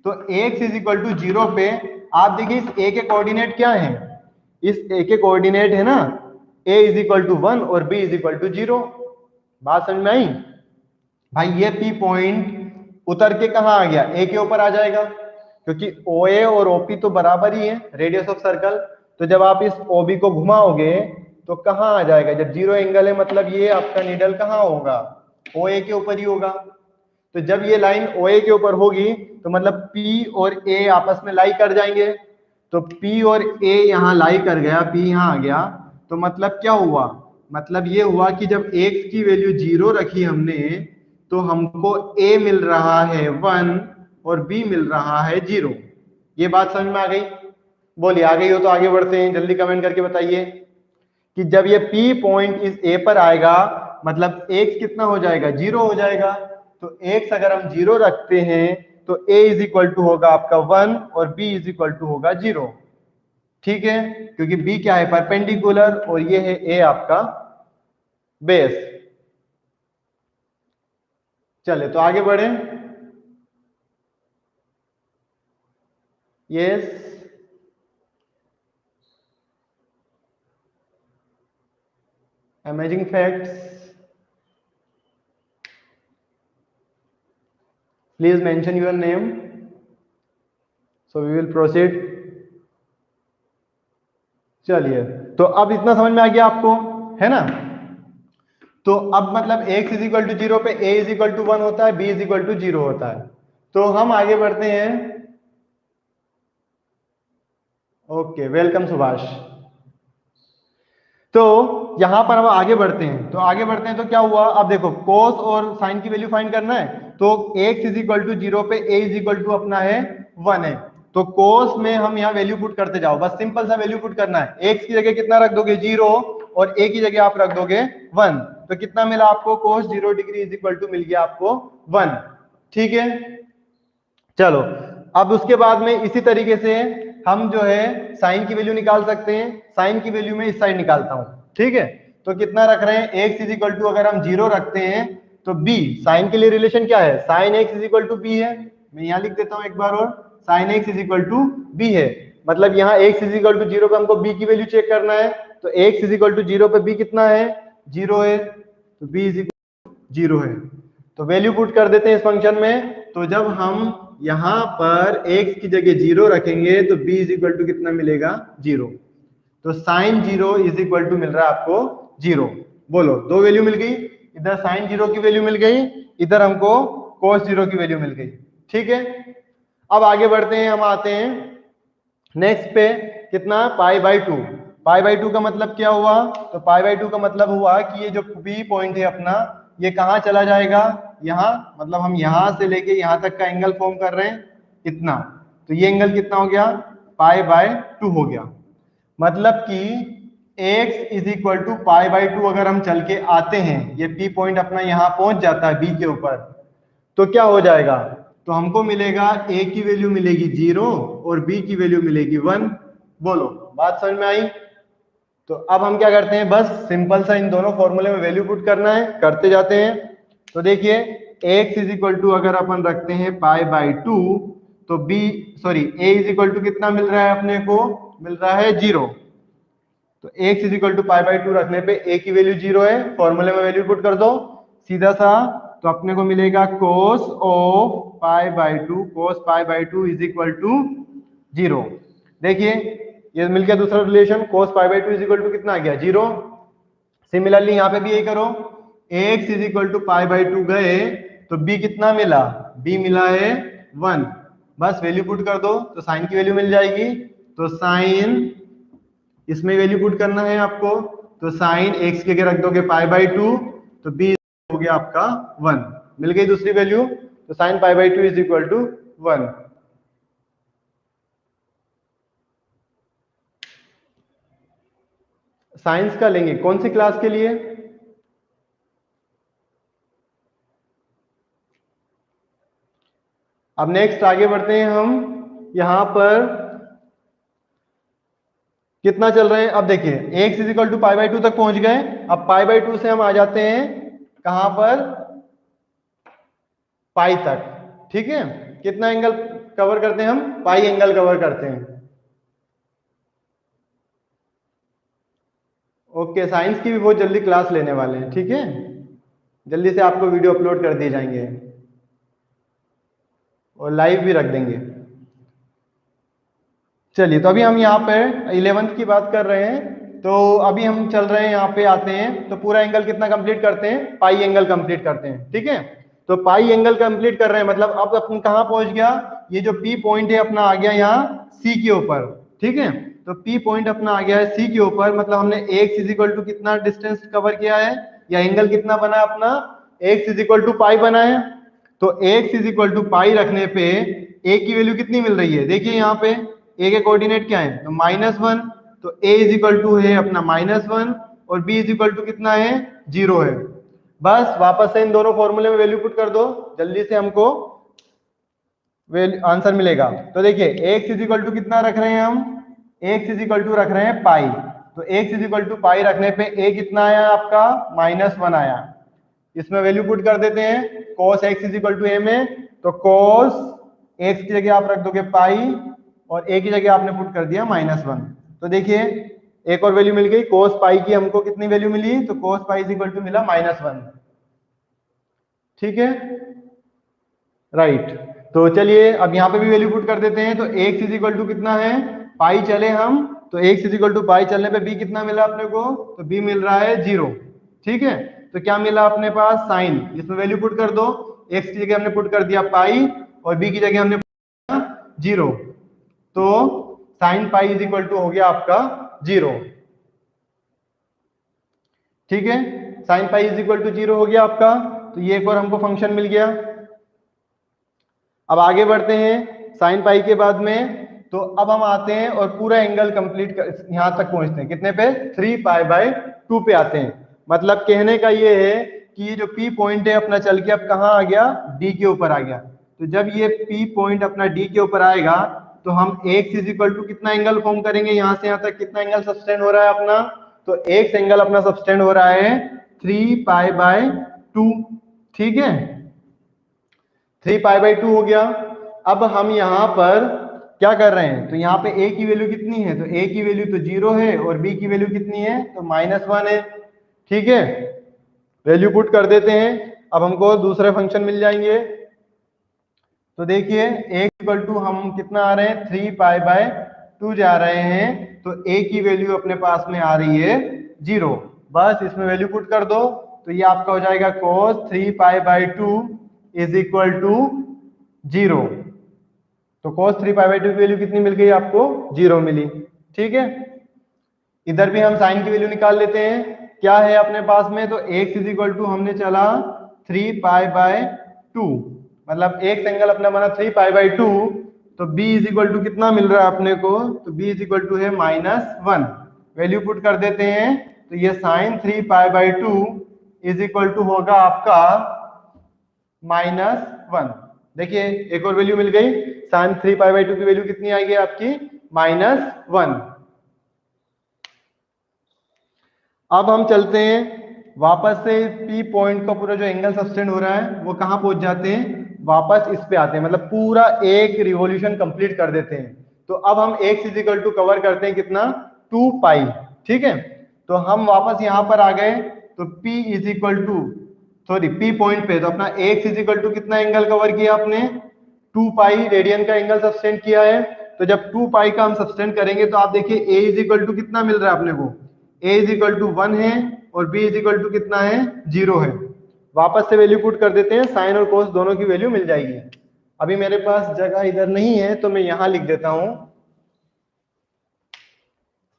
तो x इज इक्वल टू 0 पे आप देखिए इस a के कोऑर्डिनेट क्या है, इस a के कोऑर्डिनेट है ना a इज इक्वल टू 1 और b इज इक्वल टू 0। बात समझ में आई भाई, ये P पॉइंट उतर के कहाँ आ गया, a के ऊपर आ जाएगा, क्योंकि OA और OP तो बराबर ही है रेडियस ऑफ सर्कल। तो जब आप इस OB को घुमाओगे तो कहाँ आ जाएगा, जब 0 एंगल है मतलब ये आपका निडल कहाँ होगा, OA के ऊपर ही होगा। तो जब ये लाइन OA के ऊपर होगी तो मतलब P और A आपस में लाई कर जाएंगे, तो P और A यहाँ लाई कर गया, P यहाँ आ गया, तो मतलब क्या हुआ, मतलब ये हुआ कि जब x की वैल्यू 0 रखी हमने तो हमको A मिल रहा है 1 और B मिल रहा है 0। ये बात समझ में आ गई, बोलिए आ गई हो तो आगे बढ़ते हैं, जल्दी कमेंट करके बताइए कि जब ये P पॉइंट इस A पर आएगा मतलब x कितना हो जाएगा 0 हो जाएगा। तो x अगर हम 0 रखते हैं तो a इज इक्वल टू होगा आपका 1 और b इज इक्वल टू होगा 0। ठीक है, क्योंकि बी क्या है, परपेंडिकुलर, और ये है ए आपका बेस। चले तो आगे बढ़े। Yes, amazing facts, please mention your name, so we will proceed. चलिए, तो अब इतना समझ में आ गया आपको, है ना। तो अब मतलब x is equal to zero पे a इज इक्वल टू 1 होता है, b इज इक्वल टू 0 होता है। तो हम आगे बढ़ते हैं। Okay, welcome Subhash. तो यहां पर अब आगे बढ़ते हैं, तो आगे बढ़ते हैं तो क्या हुआ, अब देखो कोस और साइन की वैल्यू फाइंड करना है, तो x इज इक्वल टू 0 पे a इज इक्वल टू अपना है 1 है, तो कोस में हम यहाँ वैल्यू पुट करते जाओ, बस सिंपल सा वैल्यू पुट करना है। x की जगह कितना रख दोगे 0, और a की जगह आप रख दोगे 1, तो कितना मिला आपको, कोस 0 डिग्री इज इक्वल टू मिल गया आपको 1। ठीक है, चलो अब उसके बाद में इसी तरीके से हम जो है साइन की वैल्यू निकाल सकते हैं। साइन की वैल्यू में इस साइड निकालता हूं, ठीक है। तो कितना रख रहे हैं, x इज इक्वल टू अगर हम 0 रखते हैं तो b, साइन के लिए रिलेशन क्या है, sine x is equal to B है। मैं यहां लिख देता हूं एक बार और, sine x is equal to B है, मतलब यहाँ x इज इक्वल टू 0 पे हमको b की वैल्यू चेक करना है, तो x इज इक्वल टू 0 पे b कितना है, 0 है, तो b इज इक्वल टू 0 है। तो वैल्यू पुट कर देते हैं इस फंक्शन में, तो जब हम यहां पर x की जगह 0 रखेंगे तो b इज इक्वल टू कितना मिलेगा, 0। तो साइन 0 इज इक्वल टू मिल रहा है आपको 0। बोलो, दो वैल्यू मिल गई, इधर साइन 0 की वैल्यू मिल गई, इधर हमको कोस 0 की वैल्यू मिल गई। ठीक है, अब आगे बढ़ते हैं, हम आते हैं नेक्स्ट पे, कितना, पाई बाई 2। पाई बाई 2 का मतलब क्या हुआ, तो पाई बाई 2 का मतलब हुआ कि ये जो बी पॉइंट है अपना, ये कहाँ चला जाएगा, यहाँ, मतलब हम यहां से लेके यहां तक का एंगल फॉर्म कर रहे हैं इतना, तो ये एंगल कितना हो गया, पाई बाय 2 हो गया। मतलब कि x is equal to pi by 2 अगर हम चल के आते हैं, ये p पॉइंट अपना यहां पहुंच जाता है b के ऊपर, तो क्या हो जाएगा, तो हमको मिलेगा a की वैल्यू मिलेगी 0 और b की वैल्यू मिलेगी 1। बोलो, बात समझ में आई। तो अब हम क्या करते हैं, बस सिंपल सा इन दोनों फॉर्मूले में वैल्यू पुट करना है, करते जाते हैं। तो देखिए x इज इक्वल टू अगर अपन रखते हैं पाई बाई 2, तो b, sorry, a is equal to कितना मिल रहा है अपने को, मिल रहा है 0। तो x is equal to pi by 2 रखने पे a की वैल्यू 0 है, फॉर्मूले में वैल्यू पुट कर दो सीधा सा, तो अपने को मिलेगा cos of pi by 2, cos pi by 2 is equal to 0। देखिए ये मिल गया दूसरा relation, cos pi by 2 is equal to कितना आ गया, 0। सिमिलरली यहाँ पे भी यही करो, x is equal to pi by 2 गए तो b कितना मिला, b मिला है 1। बस वैल्यू पुट कर दो तो साइन की वैल्यू मिल जाएगी, तो साइन, इसमें वैल्यू पुट करना है आपको, तो साइन x के रख दोगे पाई बाई 2, तो b हो गया आपका 1। मिल गई दूसरी वैल्यू, तो sine pi by 2 is equal to 1। साइंस का लेंगे कौन सी क्लास के लिए, अब नेक्स्ट आगे बढ़ते हैं हम। यहां पर कितना चल रहे हैं, अब देखिए x is equal to pi by 2 तक पहुंच गए। अब पाई बाई 2 से हम आ जाते हैं कहां पर, पाई तक। ठीक है, कितना एंगल कवर करते हैं हम, पाई एंगल कवर करते हैं। ओके, साइंस की भी बहुत जल्दी क्लास लेने वाले हैं, ठीक है, जल्दी से आपको वीडियो अपलोड कर दिए जाएंगे और लाइव भी रख देंगे। चलिए, तो अभी हम यहाँ पे 11th की बात कर रहे हैं, तो अभी हम चल रहे हैं यहाँ पे आते हैं, तो पूरा एंगल कितना कंप्लीट करते हैं, पाई एंगल कंप्लीट करते हैं। ठीक है, तो पाई एंगल कंप्लीट कर रहे हैं, मतलब अब अपन कहाँ पहुंच गया, ये जो पी पॉइंट है अपना आ गया यहाँ सी के ऊपर। ठीक है, तो पी पॉइंट अपना आ गया है सी के ऊपर, मतलब हमने एक्स इज इक्वल टू कितना डिस्टेंस कवर किया है, या एंगल कितना बना अपना, एक्स इज इक्वल टू पाई बना है। तो एक्स इज इक्वल टू पाई रखने पे ए की वैल्यू कितनी मिल रही है, देखिए यहाँ पे ए के कोऑर्डिनेट क्या है, तो -1, तो ए इज इक्वल टू है अपना -1 और बी इज इक्वल टू कितना है, 0 है। बस वापस से इन दोनों फॉर्मूले में वैल्यू पुट कर दो, जल्दी से हमको आंसर मिलेगा। तो देखिए एक्स इज इक्वल टू कितना रख रहे हैं हम, एक्स इज इक्वल टू रख रहे हैं पाई, तो एक्स इज इक्वल टू पाई रखने पे ए कितना आया आपका -1 आया। इसमें वैल्यू पुट कर देते हैं, cos x is equal to A में, तो cos x की जगह आप रख दोगे पाई और a की जगह आपने पुट कर दिया -1। तो देखिए एक और वैल्यू मिल गई, cos पाई की हमको कितनी वैल्यू मिली, तो cos pi is equal to मिला -1। ठीक है, राइट। तो चलिए अब यहाँ पे भी वैल्यू पुट कर देते हैं, तो x इज इक्वल टू कितना है, पाई चले हम, तो x इज इक्वल टू पाई चलने पे b कितना मिला अपने को, तो b मिल रहा है 0। ठीक है, तो क्या मिला अपने पास साइन, इसमें वैल्यू पुट कर दो, x की जगह हमने पुट कर दिया पाई और b की जगह हमने 0, तो sine pi is equal to हो गया आपका 0। ठीक है, sine pi is equal to 0 हो गया आपका, तो ये एक और हमको फंक्शन मिल गया। अब आगे बढ़ते हैं साइन पाई के बाद में, तो अब हम आते हैं और पूरा एंगल कंप्लीट कर यहां तक पहुंचते हैं, कितने पे 3π/2 पे आते हैं। मतलब कहने का ये है कि ये जो P पॉइंट है अपना चल के अब कहाँ आ गया, D के ऊपर आ गया। तो जब ये P पॉइंट अपना D के ऊपर आएगा तो हम x इज इक्वल टू कितना एंगल फॉर्म करेंगे, यहां से यहां तक कितना एंगल सब्सटेंड हो रहा है अपना, तो x एंगल अपना सब्सटेंड हो रहा है 3π/2। ठीक है, 3π/2 हो गया। अब हम यहाँ पर क्या कर रहे हैं, तो यहाँ पे a की वैल्यू कितनी है, तो a की वैल्यू तो 0 है और b की वैल्यू कितनी है, तो -1 है। ठीक है, वैल्यू पुट कर देते हैं, अब हमको दूसरे फंक्शन मिल जाएंगे। तो देखिए a इक्वल टू हम कितना आ रहे हैं, 3π/2 जा रहे हैं, तो a की वैल्यू अपने पास में आ रही है 0। बस इसमें वैल्यू पुट कर दो, तो ये आपका हो जाएगा cos 3π/2 इज इक्वल टू 0। तो cos 3π/2 की वैल्यू कितनी मिल गई आपको, 0 मिली। ठीक है, इधर भी हम साइन की वैल्यू निकाल लेते हैं, क्या है अपने पास में, तो x इज इक्वल टू हमने चला 3π/2, मतलब x एंगल अपना बना 3π/2, तो b इज इक्वल टू कितना मिल रहा है अपने को, तो b इज इक्वल टू है -1। वैल्यू पुट कर देते हैं, तो ये साइन 3π/2 इज इक्वल टू होगा आपका -1। देखिए एक और वैल्यू मिल गई, साइन 3π/2 की वैल्यू कितनी आएगी आपकी, -1। अब हम चलते हैं वापस से P पॉइंट का पूरा जो एंगल सब्सटेंड हो रहा है वो कहां पहुंच जाते हैं, वापस इस पे आते हैं, मतलब पूरा एक रिवॉल्यूशन कंप्लीट कर देते हैं। तो अब हम x is equal to cover करते हैं कितना, 2π। ठीक है, तो हम वापस यहां पर आ गए, तो P is equal to sorry P point पे, तो अपना x इज इक्वल टू कितना एंगल कवर किया आपने, 2π रेडियन का एंगल सब्सटेंड किया है। तो जब 2π का हम सब्सटेंड करेंगे तो आप देखिए a इज इक्वल टू कितना मिल रहा है अपने को, a इज इक्वल टू 1 है और b इज इक्वल टू कितना है, 0 है। वापस से वैल्यू पुट कर देते हैं, साइन और कोस दोनों की वैल्यू मिल जाएगी। अभी मेरे पास जगह इधर नहीं है तो मैं यहां लिख देता हूं।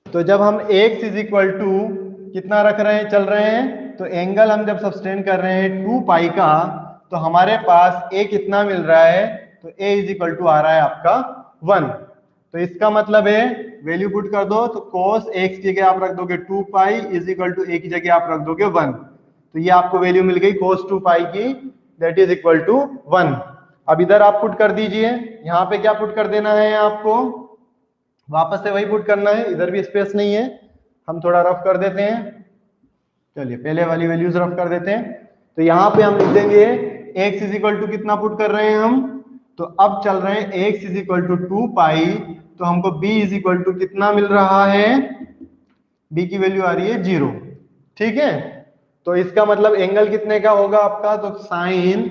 तो जब हम x इज इक्वल टू कितना रख रहे हैं, चल रहे हैं, तो एंगल हम जब सब्सटेंड कर रहे हैं 2π का, तो हमारे पास a कितना मिल रहा है, तो a इज इक्वल टू आ रहा है आपका 1। तो इसका मतलब है वैल्यू पुट कर दो, तो cos x की जगह आप रख दोगे 2π इज इक्वल टू a की जगह आप रख दोगे 1। तो ये आपको वैल्यू मिल गई cos 2π की, दैट इज इक्वल टू 1। अब इधर आप पुट कर दीजिए, यहाँ पे क्या पुट कर देना है आपको, वापस से वही पुट करना है, इधर भी स्पेस नहीं है, हम थोड़ा रफ कर देते हैं। चलिए पहले वाली वैल्यूज रफ कर देते हैं। तो यहाँ पे हम लिख देंगे x इज इक्वल टू कितना पुट कर रहे हैं हम, तो अब चल रहे हैं x इज इक्वल टू 2π, तो हमको b इज इक्वल टू कितना मिल रहा है, b की वैल्यू आ रही है 0। ठीक है, तो इसका मतलब एंगल कितने का होगा आपका, तो साइन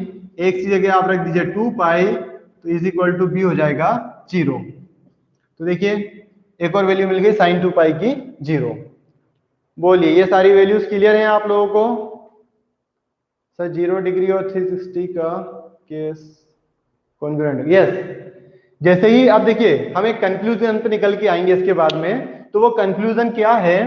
x की जगह आप रख दीजिए 2π, तो इज इक्वल टू b हो जाएगा 0। तो देखिए एक और वैल्यू मिल गई साइन 2π की 0। बोलिए ये सारी वैल्यूज क्लियर हैं आप लोगों को, सर 0 डिग्री और 360 का केस कॉन्ग्रुएंट, यस। जैसे ही अब देखिए हम एक कंक्लूजन पे निकल के आएंगे इसके बाद में, तो वो कंक्लूजन क्या है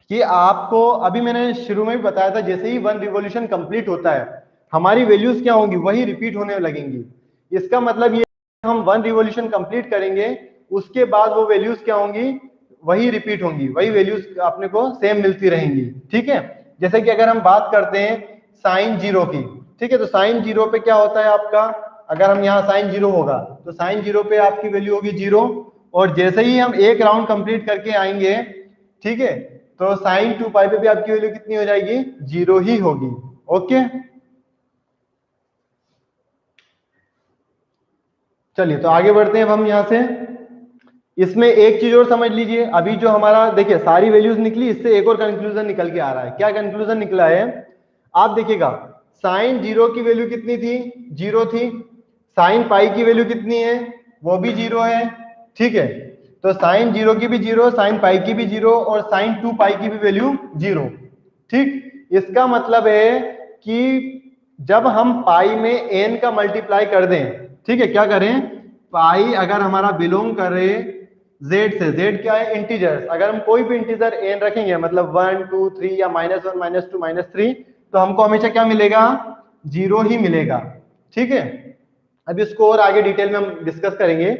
कि आपको अभी मैंने शुरू में भी बताया था, जैसे ही 1 रिवॉल्यूशन कंप्लीट होता है हमारी वैल्यूज क्या होंगी, वही रिपीट होने लगेंगी। इसका मतलब ये हम 1 रिवॉल्यूशन कंप्लीट करेंगे, उसके बाद वो वैल्यूज क्या होंगी, वही रिपीट होंगी, वही वैल्यूज अपने को सेम मिलती रहेंगी। ठीक है, जैसे कि अगर हम बात करते हैं साइन 0 की, ठीक है, तो साइन 0 पे क्या होता है आपका, अगर हम यहाँ साइन 0 होगा तो साइन 0 पे आपकी वैल्यू होगी 0, और जैसे ही हम एक राउंड कंप्लीट करके आएंगे, ठीक है, तो साइन 2 पाई पे भी आपकी वैल्यू कितनी हो जाएगी, 0 ही होगी। ओके, चलिए तो आगे बढ़ते हैं अब हम यहां से। इसमें एक चीज और समझ लीजिए, अभी जो हमारा देखिए सारी वैल्यूज निकली, इससे एक और कंक्लूजन निकल के आ रहा है। क्या कंक्लूजन निकला है, आप देखिएगा, साइन 0 की वैल्यू कितनी थी, 0 थी। साइन पाई की वैल्यू कितनी है, वो भी 0 है। ठीक है, तो साइन 0 की भी 0, साइन पाई की भी 0 और साइन 2 पाई की भी वैल्यू 0। ठीक, इसका मतलब है कि जब हम पाई में एन का मल्टीप्लाई कर दें, ठीक है, क्या करें, पाई अगर हमारा बिलोंग करे जेड से, जेड क्या है, इंटीजर्स, अगर हम कोई भी इंटीजर एन रखेंगे, मतलब 1 2 3 या -1 -2 -3, तो हमको हमेशा क्या मिलेगा, 0 ही मिलेगा। ठीक है, अब इसको और आगे डिटेल में हम डिस्कस करेंगे।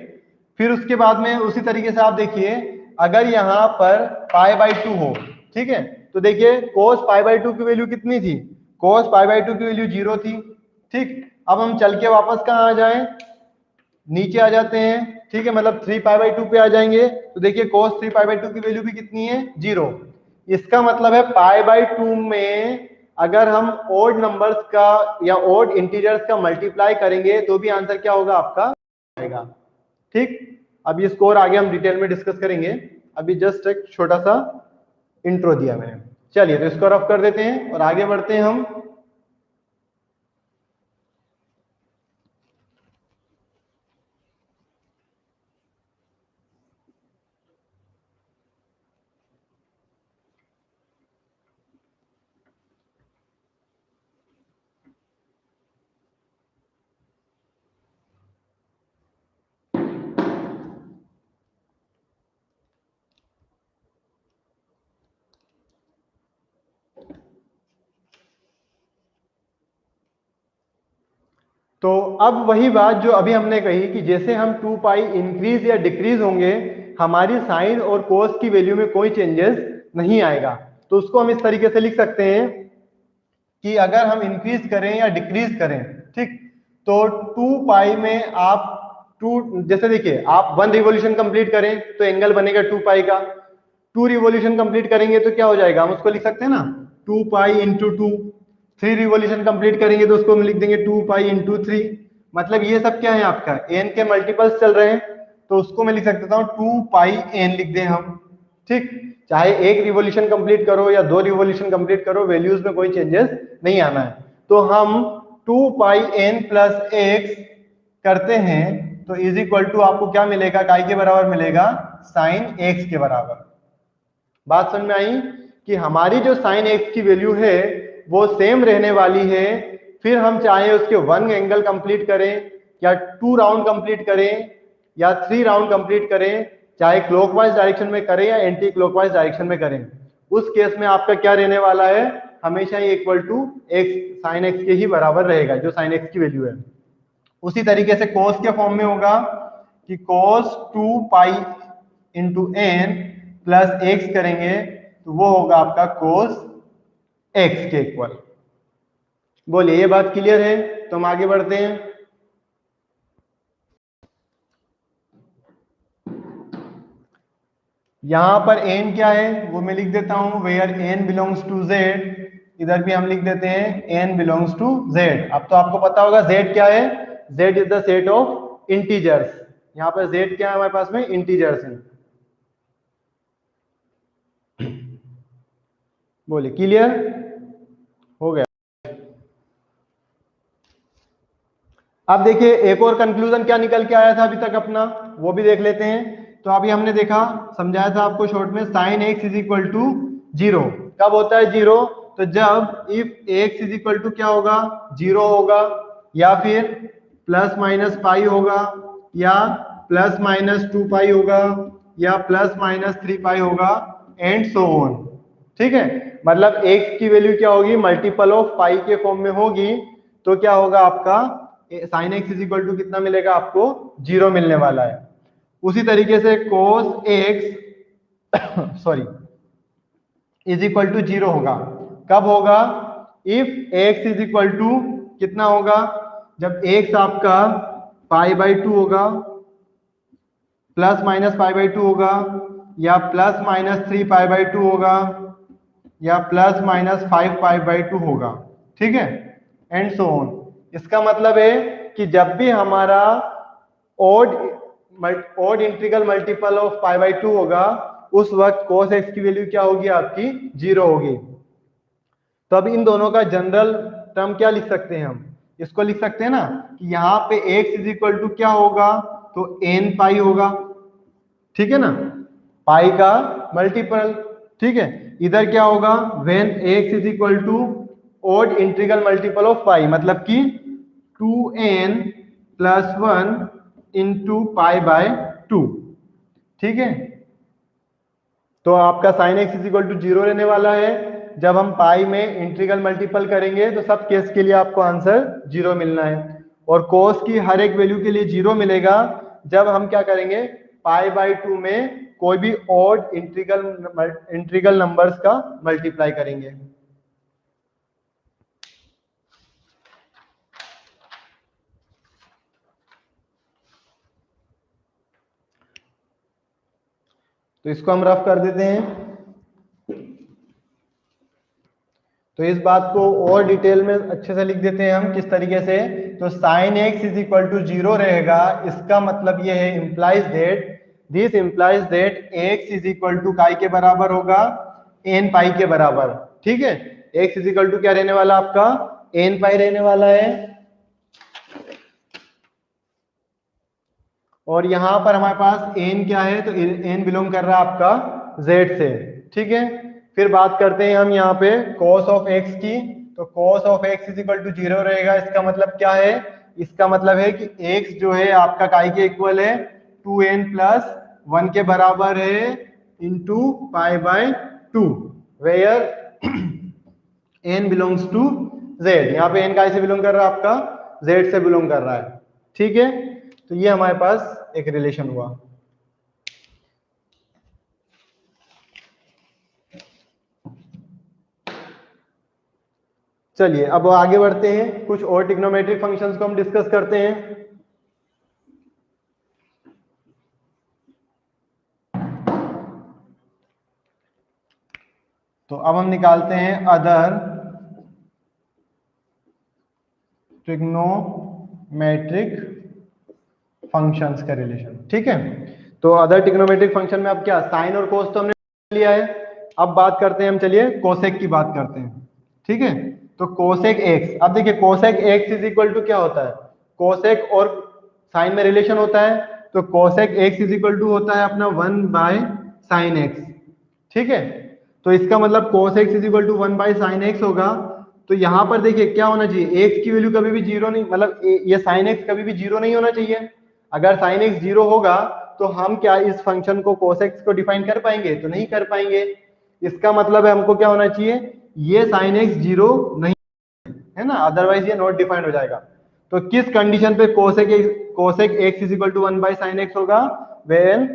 फिर उसके बाद में उसी तरीके से आप देखिए, अगर यहाँ पर π/2 हो, ठीक है, तो देखिए cos π/2 की वैल्यू कितनी थी, cos π/2 की वैल्यू 0 थी। ठीक, अब हम चल के वापस कहाँ आ जाएं, नीचे आ जाते हैं। ठीक है, मतलब 3π/2 पे आ जाएंगे, तो देखिए cos 3π/2 की वैल्यू भी कितनी है, 0। इसका मतलब है π/2 में अगर हम ओड नंबर्स का या ओड इंटीजर्स का मल्टीप्लाई करेंगे तो भी आंसर क्या होगा आपका, आएगा। ठीक, अब ये स्कोर आगे हम डिटेल में डिस्कस करेंगे, अभी जस्ट एक छोटा सा इंट्रो दिया मैंने। चलिए तो इसको रफ कर देते हैं और आगे बढ़ते हैं हम। तो अब वही बात जो अभी हमने कही कि जैसे हम 2 पाई इंक्रीज या डिक्रीज होंगे, हमारी साइन और कोस की वैल्यू में कोई चेंजेस नहीं आएगा। तो उसको हम इस तरीके से लिख सकते हैं कि अगर हम इंक्रीज करें या डिक्रीज करें, ठीक, तो 2 पाई में आप जैसे देखिए आप 1 रिवॉल्यूशन कंप्लीट करें तो एंगल बनेगा 2 पाई का, 2 रिवॉल्यूशन कंप्लीट करेंगे तो क्या हो जाएगा, हम उसको लिख सकते हैं ना 2 पाई इंटू 2। 3 रिवॉल्यूशन कंप्लीट करेंगे तो उसको हम लिख देंगे 2 पाई इंटू 3। मतलब ये सब क्या है आपका एन के मल्टीपल्स चल रहे हैं, तो उसको मैं लिख सकता हूँ 2 पाई एन लिख दें हम। ठीक, चाहे एक रिवॉल्यूशन कंप्लीट करो या 2 रिवॉल्यूशन कंप्लीट करो, वैल्यूज में कोई चेंजेस नहीं आना है। तो हम 2 पाई एन प्लस एक्स करते हैं तो इज इक्वल टू आपको क्या मिलेगा, काय के बराबर मिलेगा, साइन एक्स के बराबर। बात समझ में आई कि हमारी जो साइन एक्स की वैल्यू है वो सेम रहने वाली है। फिर हम चाहे उसके 1 एंगल कंप्लीट करें या 2 राउंड कंप्लीट करें या 3 राउंड कंप्लीट करें, चाहे क्लॉकवाइज डायरेक्शन में करें या एंटी क्लॉकवाइज डायरेक्शन में करें, उस केस में आपका क्या रहने वाला है, हमेशा ही equal to X, sine X के ही बराबर रहेगा जो साइन एक्स की वैल्यू है। उसी तरीके से cos के फॉर्म में होगा कि cos 2 pi into N plus X करेंगे तो वो होगा आपका cos x के इक्वल। बोलिए ये बात क्लियर है, तो हम आगे बढ़ते हैं। यहां पर n क्या है वो मैं लिख देता हूं, where n belongs to z। इधर भी हम लिख देते हैं n बिलोंग्स टू z। अब तो आपको पता होगा z क्या है, z is the set of integers. यहां पर z क्या है हमारे पास में, इंटीजर्स है। बोलिए क्लियर हो गया। अब देखिए एक और कंक्लूजन क्या निकल के आया था अभी तक अपना, वो भी देख लेते हैं। तो अभी हमने देखा, समझाया था आपको शॉर्ट में, sine X is equal to 0 कब होता है 0, तो जब if X is equal to क्या होगा, 0 होगा, या फिर प्लस माइनस पाई होगा, या प्लस माइनस 2 पाई होगा, या प्लस माइनस 3 पाई होगा, एंड सो ऑन। ठीक है, मतलब एक्स की वैल्यू क्या होगी, मल्टीपल ऑफ पाई के फॉर्म में होगी, तो क्या होगा आपका sine X is equal to कितना मिलेगा आपको, 0 मिलने वाला है। उसी तरीके से cos X sorry is equal to 0 होगा, कब होगा, if X is equal to कितना होगा, जब एक्स आपका पाई बाई 2 होगा, प्लस माइनस पाई बाई 2 होगा, या प्लस माइनस 3 पाई बाई 2 होगा, या प्लस माइनस 5 पाई बाई 2 होगा। ठीक है, एंड सो ऑन। इसका मतलब है कि जब भी हमारा odd integral multiple of pi by 2 होगा, उस वक्त cos x की वैल्यू क्या होगी, आपकी 0 होगी। तो अब इन दोनों का जनरल टर्म क्या लिख सकते हैं हम, इसको लिख सकते हैं ना कि यहाँ पे x इज इक्वल टू क्या होगा, तो n पाई होगा। ठीक है ना, पाई का मल्टीपल। ठीक है, इधर क्या होगा, when x is equal to odd integral multiple of pi, मतलब कि 2n plus 1 into pi by 2। ठीक है, तो आपका sine X is equal to 0 रहने वाला है। जब हम पाई में इंटीग्रल मल्टीपल करेंगे तो सब केस के लिए आपको आंसर 0 मिलना है, और कोस की हर एक वैल्यू के लिए 0 मिलेगा जब हम क्या करेंगे, पाई बाई 2 में कोई भी ऑड इंटीग्रल नंबर्स का मल्टीप्लाई करेंगे। तो इसको हम रफ कर देते हैं। तो इस बात को और डिटेल में अच्छे से लिख देते हैं हम, किस तरीके से। तो sine X is equal to 0 रहेगा, इसका मतलब ये है, implies that, this implies that X is equal to काय के बराबर होगा, एन पाई के बराबर। ठीक है, एक्स इज इक्वल टू क्या रहने वाला आपका, एन पाई रहने वाला है। और यहां पर हमारे पास एन क्या है, तो एन बिलोंग कर रहा है आपका जेड से। ठीक है, फिर बात करते हैं हम यहाँ पे cos ऑफ x की। तो cos of x is equal to 0 रहेगा, इसका मतलब क्या है, इसका मतलब है कि x जो है आपका काय के इक्वल है, 2n प्लस 1 के बराबर है, into pi by 2, where n belongs to z। यहाँ पे n काय से बिलोंग कर रहा है, आपका z से बिलोंग कर रहा है। ठीक है, तो ये हमारे पास एक रिलेशन हुआ। चलिए अब आगे बढ़ते हैं, कुछ और ट्रिग्नोमेट्रिक फंक्शंस को हम डिस्कस करते हैं। तो अब हम निकालते हैं अदर ट्रिग्नोमेट्रिक फंक्शंस का रिलेशन। ठीक है, तो अदर ट्रिग्नोमेट्रिक फंक्शन में अब क्या, साइन और कोस तो हमने लिया है, अब बात करते हैं हम, चलिए कोसेक की बात करते हैं। ठीक है, तो कोसेक एक्स, अब देखिए cosec X is equal to क्या होता है, कोसेक और साइन में रिलेशन होता है, तो cosec X is equal to होता है अपना 1 बाय साइन एक्स। ठीक है, तो इसका मतलब cos x is equal to 1 by sine X होगा। तो यहाँ पर देखिए क्या होना चाहिए, x की वैल्यू कभी भी 0 नहीं, मतलब ये साइन x कभी भी 0 नहीं होना चाहिए। अगर साइन x 0 होगा तो हम क्या इस फंक्शन को cos x को डिफाइन कर पाएंगे, तो नहीं कर पाएंगे। इसका मतलब है हमको क्या होना चाहिए, ये साइन x 0 नहीं है ना, अदरवाइज ये नॉट डिफाइंड हो जाएगा। तो किस कंडीशन पे cosec x is equal to 1 by sine X होगा, व्हेन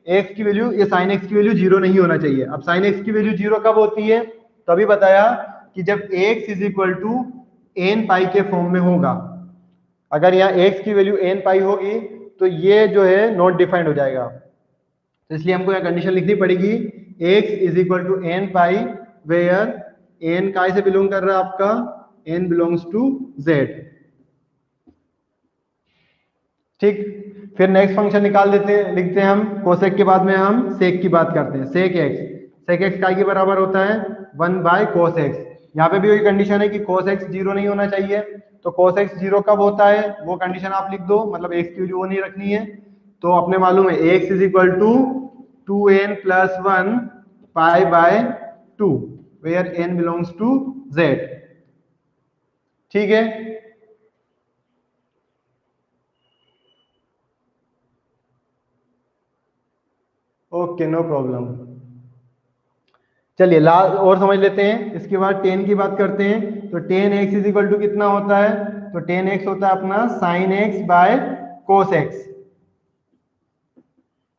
x की वैल्यू, ये साइन x की वैल्यू 0 नहीं होना चाहिए। अब साइन x की वैल्यू 0 कब होती है, तभी बताया कि जब x is equal to N pi के फॉर्म में होगा। अगर यहाँ x की वैल्यू एन पाई होगी तो ये जो है नॉट डिफाइंड हो जाएगा। तो इसलिए हमको यह कंडीशन लिखनी पड़ेगी, x is equal to N pi, where N काय से बिलोंग कर रहा है आपका, n बिलोंग्स टू z। ठीक, फिर नेक्स्ट फंक्शन निकाल देते हैं, लिखते हैं हम कोसेक के बाद में हम सेक की बात करते हैं। सेक एक्स काय के बराबर होता है 1 बाय कोस एक्स। यहाँ पे भी वही कंडीशन है कि कोस एक्स 0 नहीं होना चाहिए। तो कोस एक्स 0 कब होता है, वो कंडीशन आप लिख दो, मतलब एक्स की वैल्यू वो नहीं रखनी है। तो अपने मालूम है X is equal to 2n plus 1 pi by 2, where n belongs to z। ठीक है, ओके, नो प्रॉब्लम। चलिए लास्ट और समझ लेते हैं, इसके बाद टेन की बात करते हैं। तो tan X is equal to कितना होता है, तो टेन एक्स होता है अपना sine X by cos X.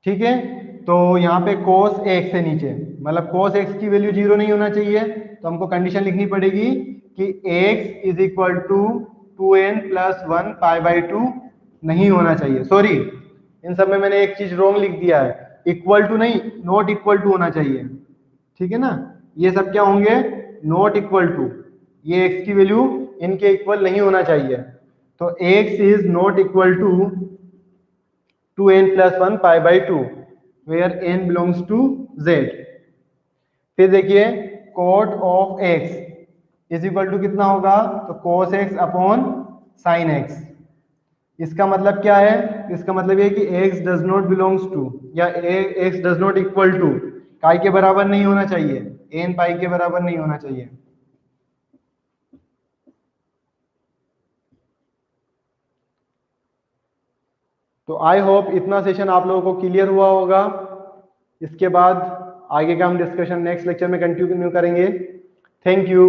ठीक है, तो यहाँ पे कोस एक्स है नीचे, मतलब कोस एक्स की वैल्यू 0 नहीं होना चाहिए। तो हमको कंडीशन लिखनी पड़ेगी कि x is equal to 2n plus 1 pi by 2 नहीं होना चाहिए, सॉरी इन सब में मैंने एक चीज रॉन्ग लिख दिया है, इक्वल टू नहीं, नॉट इक्वल टू होना चाहिए, ठीक है ना। ये सब क्या होंगे, नॉट इक्वल टू, ये x की वैल्यू इनके इक्वल नहीं होना चाहिए। तो x is not equal to n+1 π/2 where n belongs to z। फिर देखिए cot of x is equal to कितना होगा, तो cos x upon sin x। इसका मतलब क्या है, इसका मतलब ये कि x does not belongs to या x does not equal to pi के बराबर नहीं होना चाहिए, n पाई के बराबर नहीं होना चाहिए। तो आई होप इतना सेशन आप लोगों को क्लियर हुआ होगा। इसके बाद आगे का हम डिस्कशन नेक्स्ट लेक्चर में कंटिन्यू करेंगे। Thank you.